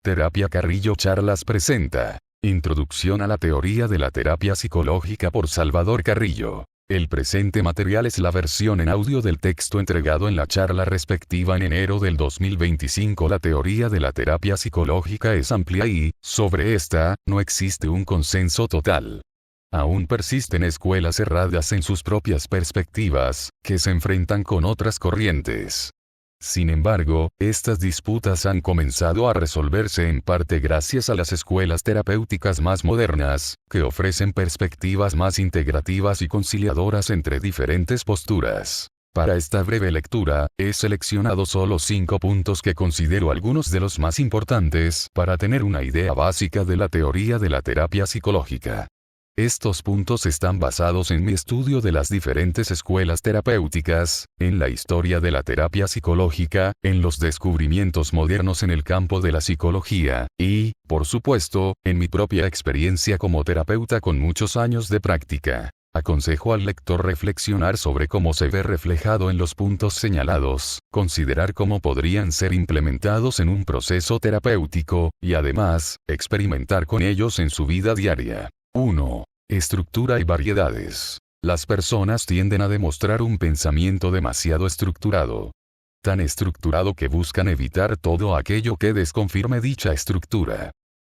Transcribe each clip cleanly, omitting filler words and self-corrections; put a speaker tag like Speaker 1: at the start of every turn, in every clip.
Speaker 1: Terapia Carrillo Charlas presenta Introducción a la teoría de la terapia psicológica por Salvador Carrillo. El presente material es la versión en audio del texto entregado en la charla respectiva en enero del 2025. La teoría de la terapia psicológica es amplia y, sobre esta, no existe un consenso total. Aún persisten escuelas cerradas en sus propias perspectivas, que se enfrentan con otras corrientes. Sin embargo, estas disputas han comenzado a resolverse en parte gracias a las escuelas terapéuticas más modernas, que ofrecen perspectivas más integrativas y conciliadoras entre diferentes posturas. Para esta breve lectura, he seleccionado solo 5 puntos que considero algunos de los más importantes para tener una idea básica de la teoría de la terapia psicológica. Estos puntos están basados en mi estudio de las diferentes escuelas terapéuticas, en la historia de la terapia psicológica, en los descubrimientos modernos en el campo de la psicología, y, por supuesto, en mi propia experiencia como terapeuta con muchos años de práctica. Aconsejo al lector reflexionar sobre cómo se ve reflejado en los puntos señalados, considerar cómo podrían ser implementados en un proceso terapéutico, y además, experimentar con ellos en su vida diaria. 1. Estructura y variedades. Las personas tienden a demostrar un pensamiento demasiado estructurado. Tan estructurado que buscan evitar todo aquello que desconfirme dicha estructura.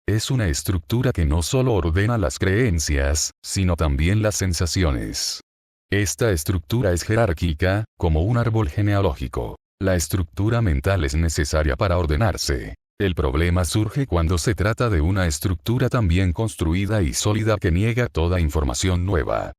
Speaker 1: Es una estructura que no solo ordena las creencias, sino también las sensaciones. Esta estructura es jerárquica, como un árbol genealógico. La estructura mental es necesaria para ordenarse. El problema surge cuando se trata de una estructura tan bien construida y sólida que niega toda información nueva.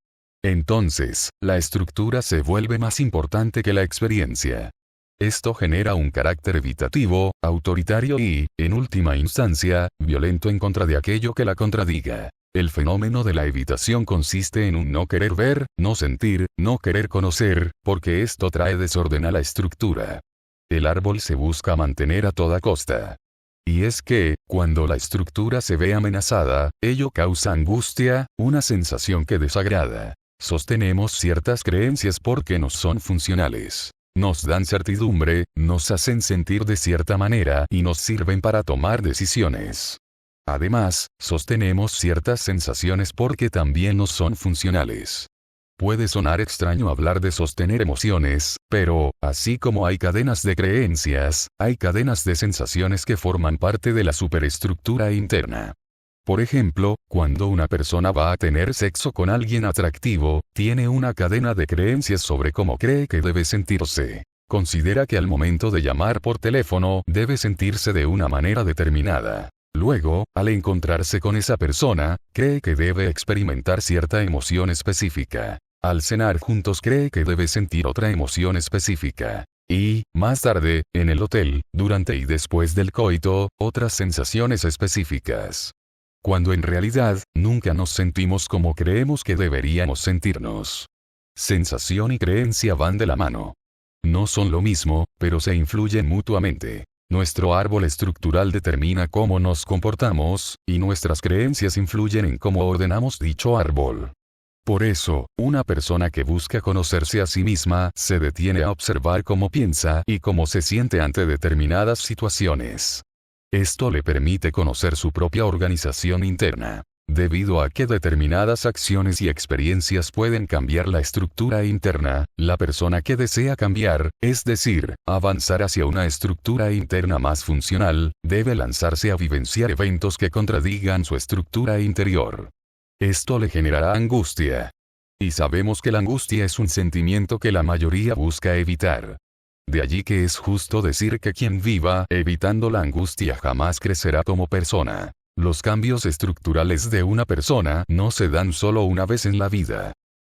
Speaker 1: Entonces, la estructura se vuelve más importante que la experiencia. Esto genera un carácter evitativo, autoritario y, en última instancia, violento en contra de aquello que la contradiga. El fenómeno de la evitación consiste en un no querer ver, no sentir, no querer conocer, porque esto trae desorden a la estructura. El árbol se busca mantener a toda costa. Y es que, cuando la estructura se ve amenazada, ello causa angustia, una sensación que desagrada. Sostenemos ciertas creencias porque nos son funcionales. Nos dan certidumbre, nos hacen sentir de cierta manera y nos sirven para tomar decisiones. Además, sostenemos ciertas sensaciones porque también nos son funcionales. Puede sonar extraño hablar de sostener emociones, pero, así como hay cadenas de creencias, hay cadenas de sensaciones que forman parte de la superestructura interna. Por ejemplo, cuando una persona va a tener sexo con alguien atractivo, tiene una cadena de creencias sobre cómo cree que debe sentirse. Considera que al momento de llamar por teléfono debe sentirse de una manera determinada. Luego, al encontrarse con esa persona, cree que debe experimentar cierta emoción específica. Al cenar juntos cree que debe sentir otra emoción específica. Y, más tarde, en el hotel, durante y después del coito, otras sensaciones específicas. Cuando en realidad, nunca nos sentimos como creemos que deberíamos sentirnos. Sensación y creencia van de la mano. No son lo mismo, pero se influyen mutuamente. Nuestro árbol estructural determina cómo nos comportamos, y nuestras creencias influyen en cómo ordenamos dicho árbol. Por eso, una persona que busca conocerse a sí misma se detiene a observar cómo piensa y cómo se siente ante determinadas situaciones. Esto le permite conocer su propia organización interna. Debido a que determinadas acciones y experiencias pueden cambiar la estructura interna, la persona que desea cambiar, es decir, avanzar hacia una estructura interna más funcional, debe lanzarse a vivenciar eventos que contradigan su estructura interior. Esto le generará angustia. Y sabemos que la angustia es un sentimiento que la mayoría busca evitar. De allí que es justo decir que quien viva evitando la angustia jamás crecerá como persona. Los cambios estructurales de una persona no se dan solo una vez en la vida.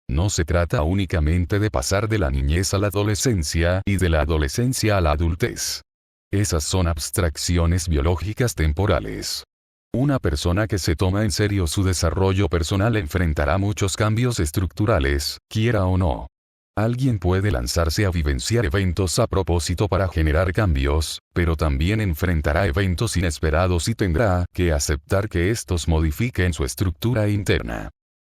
Speaker 1: No se trata únicamente de pasar de la niñez a la adolescencia y de la adolescencia a la adultez. Esas son abstracciones biológicas temporales. Una persona que se toma en serio su desarrollo personal enfrentará muchos cambios estructurales, quiera o no. Alguien puede lanzarse a vivenciar eventos a propósito para generar cambios, pero también enfrentará eventos inesperados y tendrá que aceptar que estos modifiquen su estructura interna.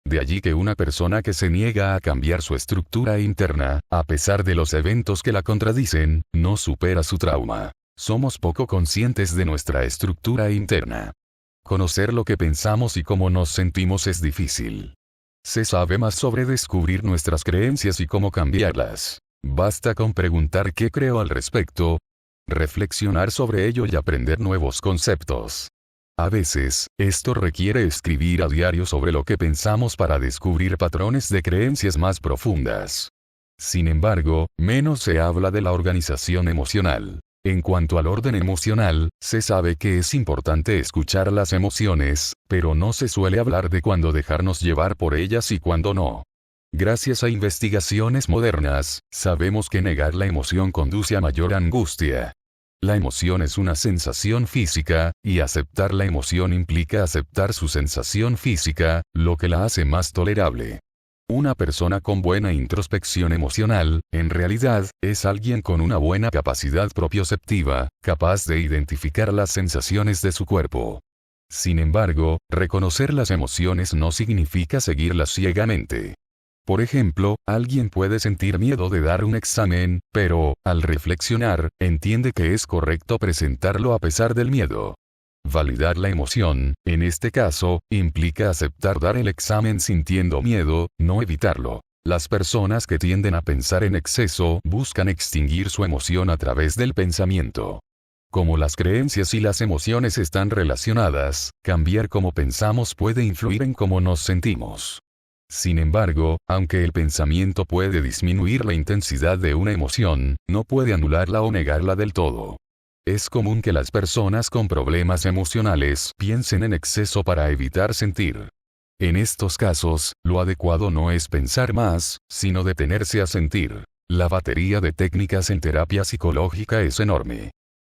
Speaker 1: De allí que una persona que se niega a cambiar su estructura interna, a pesar de los eventos que la contradicen, no supera su trauma. Somos poco conscientes de nuestra estructura interna. Conocer lo que pensamos y cómo nos sentimos es difícil. Se sabe más sobre descubrir nuestras creencias y cómo cambiarlas. Basta con preguntar qué creo al respecto, reflexionar sobre ello y aprender nuevos conceptos. A veces, esto requiere escribir a diario sobre lo que pensamos para descubrir patrones de creencias más profundas. Sin embargo, menos se habla de la organización emocional. En cuanto al orden emocional, se sabe que es importante escuchar las emociones, pero no se suele hablar de cuándo dejarnos llevar por ellas y cuándo no. Gracias a investigaciones modernas, sabemos que negar la emoción conduce a mayor angustia. La emoción es una sensación física, y aceptar la emoción implica aceptar su sensación física, lo que la hace más tolerable. Una persona con buena introspección emocional, en realidad, es alguien con una buena capacidad propioceptiva, capaz de identificar las sensaciones de su cuerpo. Sin embargo, reconocer las emociones no significa seguirlas ciegamente. Por ejemplo, alguien puede sentir miedo de dar un examen, pero, al reflexionar, entiende que es correcto presentarlo a pesar del miedo. Validar la emoción, en este caso, implica aceptar dar el examen sintiendo miedo, no evitarlo. Las personas que tienden a pensar en exceso buscan extinguir su emoción a través del pensamiento. Como las creencias y las emociones están relacionadas, cambiar cómo pensamos puede influir en cómo nos sentimos. Sin embargo, aunque el pensamiento puede disminuir la intensidad de una emoción, no puede anularla o negarla del todo. Es común que las personas con problemas emocionales piensen en exceso para evitar sentir. En estos casos, lo adecuado no es pensar más, sino detenerse a sentir. La batería de técnicas en terapia psicológica es enorme.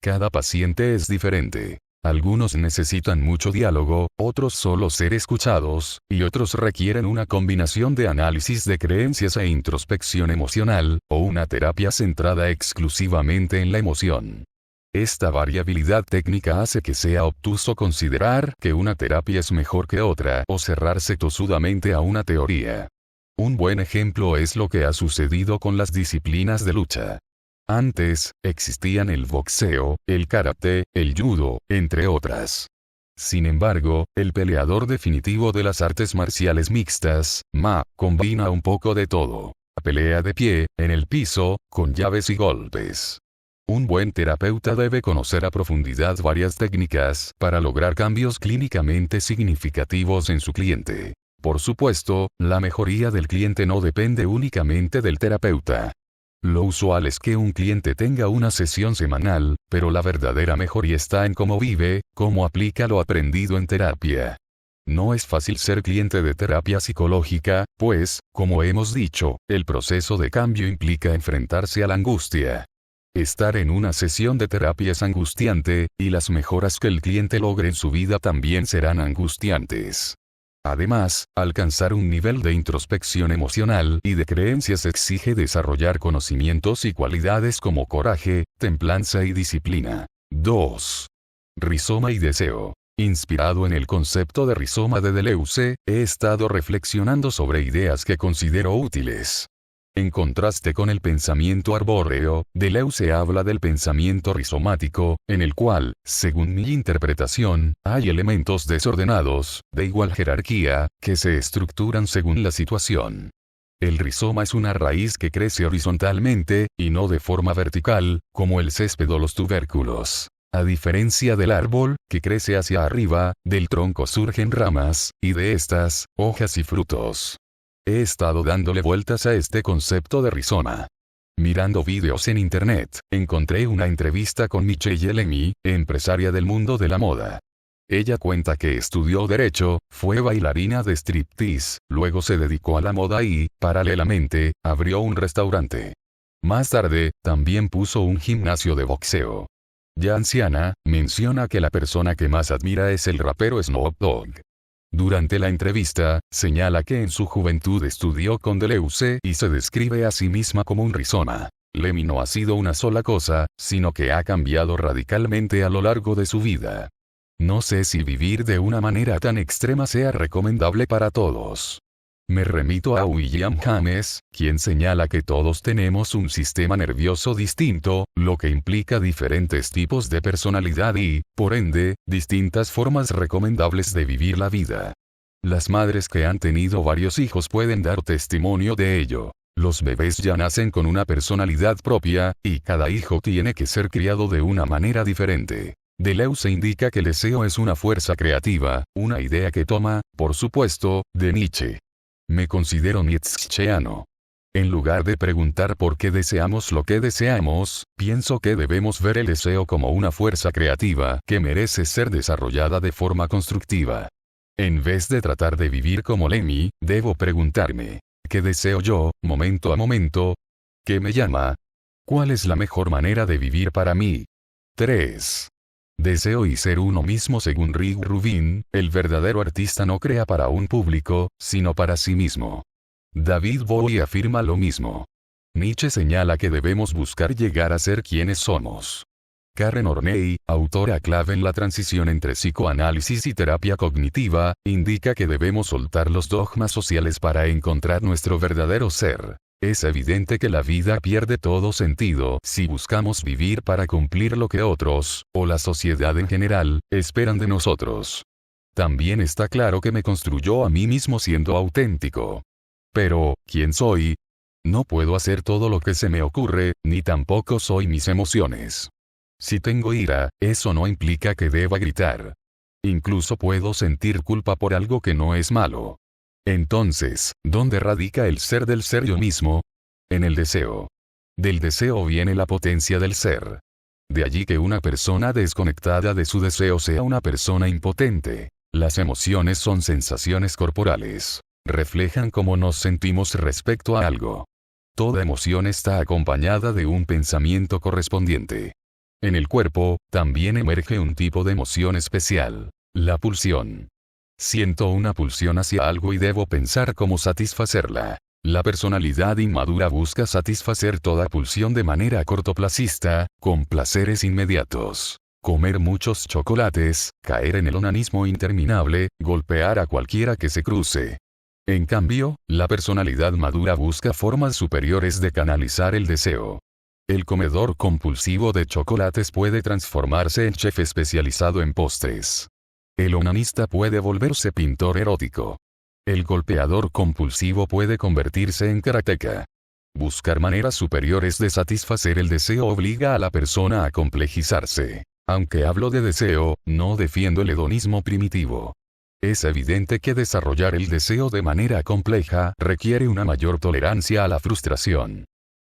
Speaker 1: Cada paciente es diferente. Algunos necesitan mucho diálogo, otros solo ser escuchados, y otros requieren una combinación de análisis de creencias e introspección emocional, o una terapia centrada exclusivamente en la emoción. Esta variabilidad técnica hace que sea obtuso considerar que una terapia es mejor que otra o cerrarse tosudamente a una teoría. Un buen ejemplo es lo que ha sucedido con las disciplinas de lucha. Antes, existían el boxeo, el karate, el judo, entre otras. Sin embargo, el peleador definitivo de las artes marciales mixtas, MA, combina un poco de todo. La pelea de pie, en el piso, con llaves y golpes. Un buen terapeuta debe conocer a profundidad varias técnicas para lograr cambios clínicamente significativos en su cliente. Por supuesto, la mejoría del cliente no depende únicamente del terapeuta. Lo usual es que un cliente tenga una sesión semanal, pero la verdadera mejoría está en cómo vive, cómo aplica lo aprendido en terapia. No es fácil ser cliente de terapia psicológica, pues, como hemos dicho, el proceso de cambio implica enfrentarse a la angustia. Estar en una sesión de terapia es angustiante, y las mejoras que el cliente logre en su vida también serán angustiantes. Además, alcanzar un nivel de introspección emocional y de creencias exige desarrollar conocimientos y cualidades como coraje, templanza y disciplina. 2. Rizoma y deseo. Inspirado en el concepto de rizoma de Deleuze, he estado reflexionando sobre ideas que considero útiles. En contraste con el pensamiento arbóreo, Deleuze habla del pensamiento rizomático, en el cual, según mi interpretación, hay elementos desordenados, de igual jerarquía, que se estructuran según la situación. El rizoma es una raíz que crece horizontalmente, y no de forma vertical, como el césped o los tubérculos. A diferencia del árbol, que crece hacia arriba, del tronco surgen ramas, y de estas, hojas y frutos. He estado dándole vueltas a este concepto de rizoma. Mirando vídeos en internet, encontré una entrevista con Michelle Elemi, empresaria del mundo de la moda. Ella cuenta que estudió Derecho, fue bailarina de striptease, luego se dedicó a la moda y, paralelamente, abrió un restaurante. Más tarde, también puso un gimnasio de boxeo. Ya anciana, menciona que la persona que más admira es el rapero Snoop Dogg. Durante la entrevista, señala que en su juventud estudió con Deleuze y se describe a sí misma como un rizoma. Lemmy no ha sido una sola cosa, sino que ha cambiado radicalmente a lo largo de su vida. No sé si vivir de una manera tan extrema sea recomendable para todos. Me remito a William James, quien señala que todos tenemos un sistema nervioso distinto, lo que implica diferentes tipos de personalidad y, por ende, distintas formas recomendables de vivir la vida. Las madres que han tenido varios hijos pueden dar testimonio de ello. Los bebés ya nacen con una personalidad propia, y cada hijo tiene que ser criado de una manera diferente. Deleuze indica que el deseo es una fuerza creativa, una idea que toma, por supuesto, de Nietzsche. Me considero nietzscheano. En lugar de preguntar por qué deseamos lo que deseamos, pienso que debemos ver el deseo como una fuerza creativa que merece ser desarrollada de forma constructiva. En vez de tratar de vivir como Lemmy, debo preguntarme, ¿qué deseo yo, momento a momento? ¿Qué me llama? ¿Cuál es la mejor manera de vivir para mí? 3. Deseo y ser uno mismo. Según Rick Rubin, el verdadero artista no crea para un público, sino para sí mismo. David Bowie afirma lo mismo. Nietzsche señala que debemos buscar llegar a ser quienes somos. Karen Horney, autora clave en la transición entre psicoanálisis y terapia cognitiva, indica que debemos soltar los dogmas sociales para encontrar nuestro verdadero ser. Es evidente que la vida pierde todo sentido si buscamos vivir para cumplir lo que otros, o la sociedad en general, esperan de nosotros. También está claro que me construyó a mí mismo siendo auténtico. Pero, ¿quién soy? No puedo hacer todo lo que se me ocurre, ni tampoco soy mis emociones. Si tengo ira, eso no implica que deba gritar. Incluso puedo sentir culpa por algo que no es malo. Entonces, ¿dónde radica el ser del ser yo mismo? En el deseo. Del deseo viene la potencia del ser. De allí que una persona desconectada de su deseo sea una persona impotente. Las emociones son sensaciones corporales. Reflejan cómo nos sentimos respecto a algo. Toda emoción está acompañada de un pensamiento correspondiente. En el cuerpo, también emerge un tipo de emoción especial, la pulsión. Siento una pulsión hacia algo y debo pensar cómo satisfacerla. La personalidad inmadura busca satisfacer toda pulsión de manera cortoplacista, con placeres inmediatos. Comer muchos chocolates, caer en el onanismo interminable, golpear a cualquiera que se cruce. En cambio, la personalidad madura busca formas superiores de canalizar el deseo. El comedor compulsivo de chocolates puede transformarse en chef especializado en postres. El onanista puede volverse pintor erótico. El golpeador compulsivo puede convertirse en karateca. Buscar maneras superiores de satisfacer el deseo obliga a la persona a complejizarse. Aunque hablo de deseo, no defiendo el hedonismo primitivo. Es evidente que desarrollar el deseo de manera compleja requiere una mayor tolerancia a la frustración.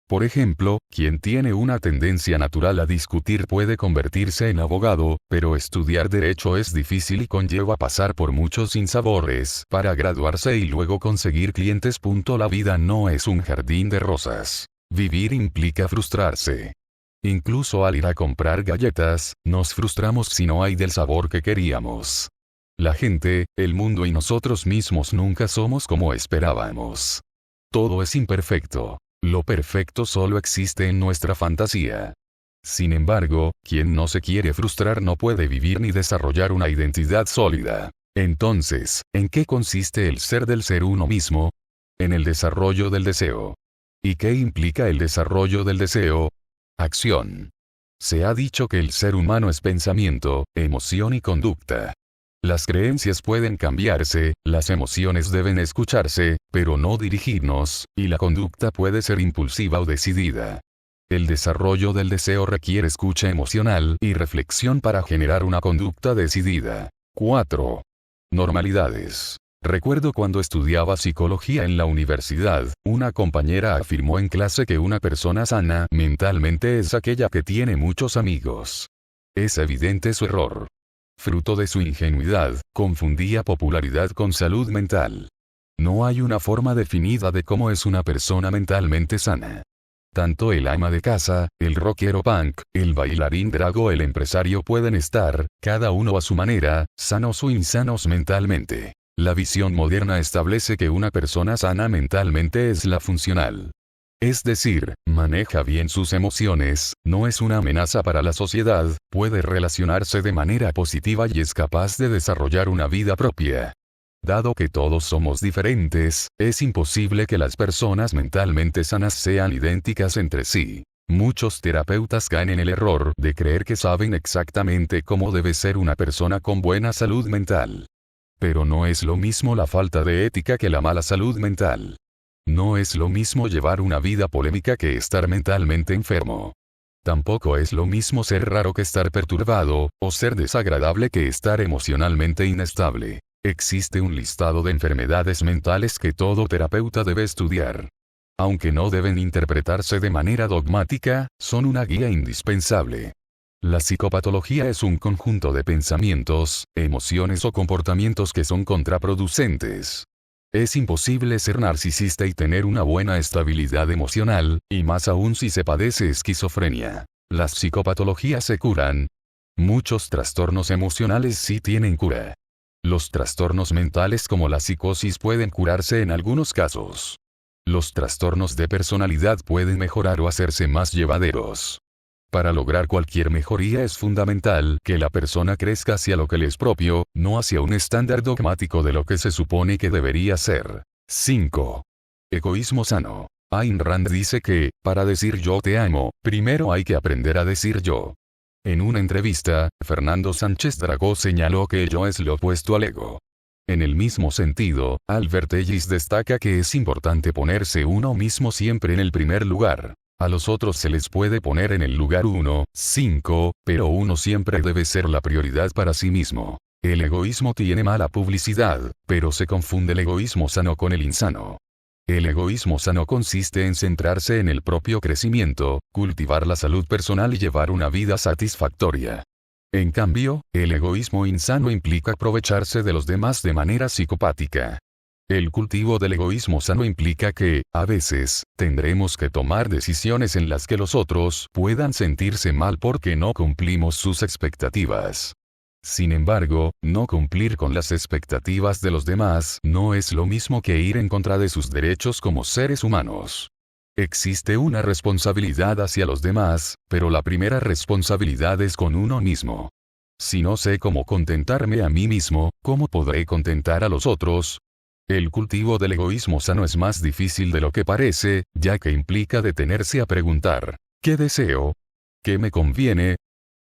Speaker 1: Por ejemplo, quien tiene una tendencia natural a discutir puede convertirse en abogado, pero estudiar derecho es difícil y conlleva pasar por muchos sinsabores para graduarse y luego conseguir clientes. La vida no es un jardín de rosas. Vivir implica frustrarse. Incluso al ir a comprar galletas, nos frustramos si no hay del sabor que queríamos. La gente, el mundo y nosotros mismos nunca somos como esperábamos. Todo es imperfecto. Lo perfecto solo existe en nuestra fantasía. Sin embargo, quien no se quiere frustrar no puede vivir ni desarrollar una identidad sólida. Entonces, ¿en qué consiste el ser del ser uno mismo? En el desarrollo del deseo. ¿Y qué implica el desarrollo del deseo? Acción. Se ha dicho que el ser humano es pensamiento, emoción y conducta. Las creencias pueden cambiarse, las emociones deben escucharse, pero no dirigirnos, y la conducta puede ser impulsiva o decidida. El desarrollo del deseo requiere escucha emocional y reflexión para generar una conducta decidida. 4. Normalidades. Recuerdo cuando estudiaba psicología en la universidad, una compañera afirmó en clase que una persona sana mentalmente es aquella que tiene muchos amigos. Es evidente su error. Fruto de su ingenuidad, confundía popularidad con salud mental. No hay una forma definida de cómo es una persona mentalmente sana. Tanto el ama de casa, el rockero punk, el bailarín drag o el empresario pueden estar, cada uno a su manera, sanos o insanos mentalmente. La visión moderna establece que una persona sana mentalmente es la funcional. Es decir, maneja bien sus emociones, no es una amenaza para la sociedad, puede relacionarse de manera positiva y es capaz de desarrollar una vida propia. Dado que todos somos diferentes, es imposible que las personas mentalmente sanas sean idénticas entre sí. Muchos terapeutas caen en el error de creer que saben exactamente cómo debe ser una persona con buena salud mental. Pero no es lo mismo la falta de ética que la mala salud mental. No es lo mismo llevar una vida polémica que estar mentalmente enfermo. Tampoco es lo mismo ser raro que estar perturbado, o ser desagradable que estar emocionalmente inestable. Existe un listado de enfermedades mentales que todo terapeuta debe estudiar. Aunque no deben interpretarse de manera dogmática, son una guía indispensable. La psicopatología es un conjunto de pensamientos, emociones o comportamientos que son contraproducentes. Es imposible ser narcisista y tener una buena estabilidad emocional, y más aún si se padece esquizofrenia. Las psicopatologías se curan. Muchos trastornos emocionales sí tienen cura. Los trastornos mentales como la psicosis pueden curarse en algunos casos. Los trastornos de personalidad pueden mejorar o hacerse más llevaderos. Para lograr cualquier mejoría es fundamental que la persona crezca hacia lo que le es propio, no hacia un estándar dogmático de lo que se supone que debería ser. 5. Egoísmo sano. Ayn Rand dice que, para decir yo te amo, primero hay que aprender a decir yo. En una entrevista, Fernando Sánchez Dragó señaló que el yo es lo opuesto al ego. En el mismo sentido, Albert Ellis destaca que es importante ponerse uno mismo siempre en el primer lugar. A los otros se les puede poner en el lugar 5, pero uno siempre debe ser la prioridad para sí mismo. El egoísmo tiene mala publicidad, pero se confunde el egoísmo sano con el insano. El egoísmo sano consiste en centrarse en el propio crecimiento, cultivar la salud personal y llevar una vida satisfactoria. En cambio, el egoísmo insano implica aprovecharse de los demás de manera psicopática. El cultivo del egoísmo sano implica que, a veces, tendremos que tomar decisiones en las que los otros puedan sentirse mal porque no cumplimos sus expectativas. Sin embargo, no cumplir con las expectativas de los demás no es lo mismo que ir en contra de sus derechos como seres humanos. Existe una responsabilidad hacia los demás, pero la primera responsabilidad es con uno mismo. Si no sé cómo contentarme a mí mismo, ¿cómo podré contentar a los otros? El cultivo del egoísmo sano es más difícil de lo que parece, ya que implica detenerse a preguntar, ¿qué deseo? ¿Qué me conviene?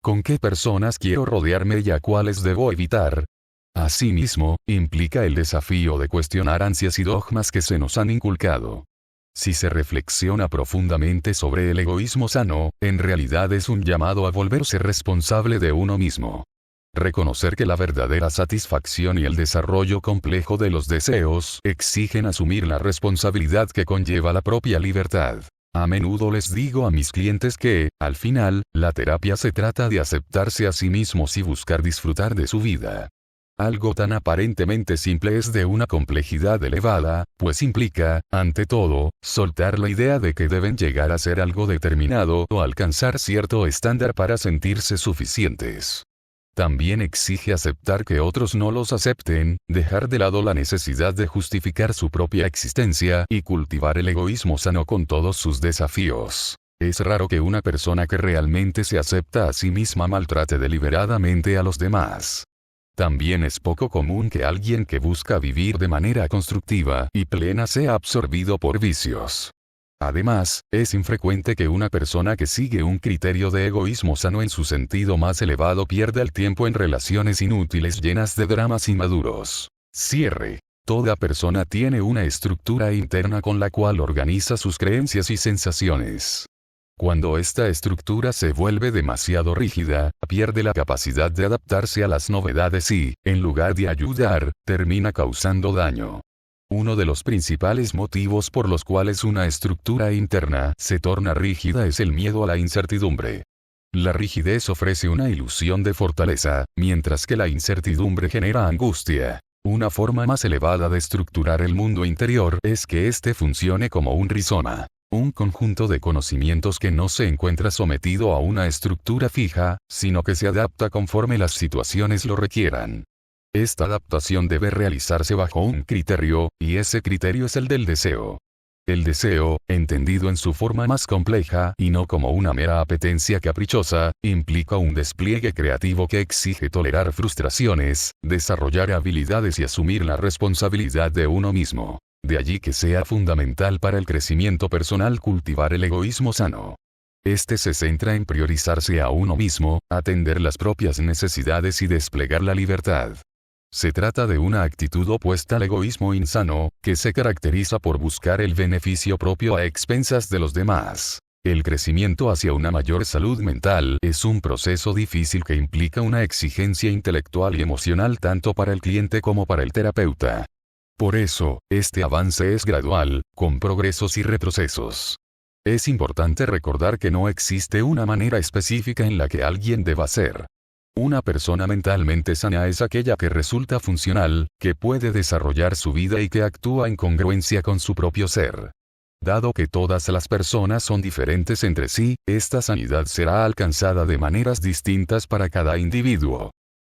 Speaker 1: ¿Con qué personas quiero rodearme y a cuáles debo evitar? Asimismo, implica el desafío de cuestionar ansias y dogmas que se nos han inculcado. Si se reflexiona profundamente sobre el egoísmo sano, en realidad es un llamado a volverse responsable de uno mismo. Reconocer que la verdadera satisfacción y el desarrollo complejo de los deseos exigen asumir la responsabilidad que conlleva la propia libertad. A menudo les digo a mis clientes que, al final, la terapia se trata de aceptarse a sí mismos y buscar disfrutar de su vida. Algo tan aparentemente simple es de una complejidad elevada, pues implica, ante todo, soltar la idea de que deben llegar a ser algo determinado o alcanzar cierto estándar para sentirse suficientes. También exige aceptar que otros no los acepten, dejar de lado la necesidad de justificar su propia existencia y cultivar el egoísmo sano con todos sus desafíos. Es raro que una persona que realmente se acepta a sí misma maltrate deliberadamente a los demás. También es poco común que alguien que busca vivir de manera constructiva y plena sea absorbido por vicios. Además, es infrecuente que una persona que sigue un criterio de egoísmo sano en su sentido más elevado pierda el tiempo en relaciones inútiles llenas de dramas inmaduros. Cierre. Toda persona tiene una estructura interna con la cual organiza sus creencias y sensaciones. Cuando esta estructura se vuelve demasiado rígida, pierde la capacidad de adaptarse a las novedades y, en lugar de ayudar, termina causando daño. Uno de los principales motivos por los cuales una estructura interna se torna rígida es el miedo a la incertidumbre. La rigidez ofrece una ilusión de fortaleza, mientras que la incertidumbre genera angustia. Una forma más elevada de estructurar el mundo interior es que éste funcione como un rizoma. Un conjunto de conocimientos que no se encuentra sometido a una estructura fija, sino que se adapta conforme las situaciones lo requieran. Esta adaptación debe realizarse bajo un criterio, y ese criterio es el del deseo. El deseo, entendido en su forma más compleja y no como una mera apetencia caprichosa, implica un despliegue creativo que exige tolerar frustraciones, desarrollar habilidades y asumir la responsabilidad de uno mismo. De allí que sea fundamental para el crecimiento personal cultivar el egoísmo sano. Este se centra en priorizarse a uno mismo, atender las propias necesidades y desplegar la libertad. Se trata de una actitud opuesta al egoísmo insano, que se caracteriza por buscar el beneficio propio a expensas de los demás. El crecimiento hacia una mayor salud mental es un proceso difícil que implica una exigencia intelectual y emocional tanto para el cliente como para el terapeuta. Por eso, este avance es gradual, con progresos y retrocesos. Es importante recordar que no existe una manera específica en la que alguien deba ser. Una persona mentalmente sana es aquella que resulta funcional, que puede desarrollar su vida y que actúa en congruencia con su propio ser. Dado que todas las personas son diferentes entre sí, esta sanidad será alcanzada de maneras distintas para cada individuo.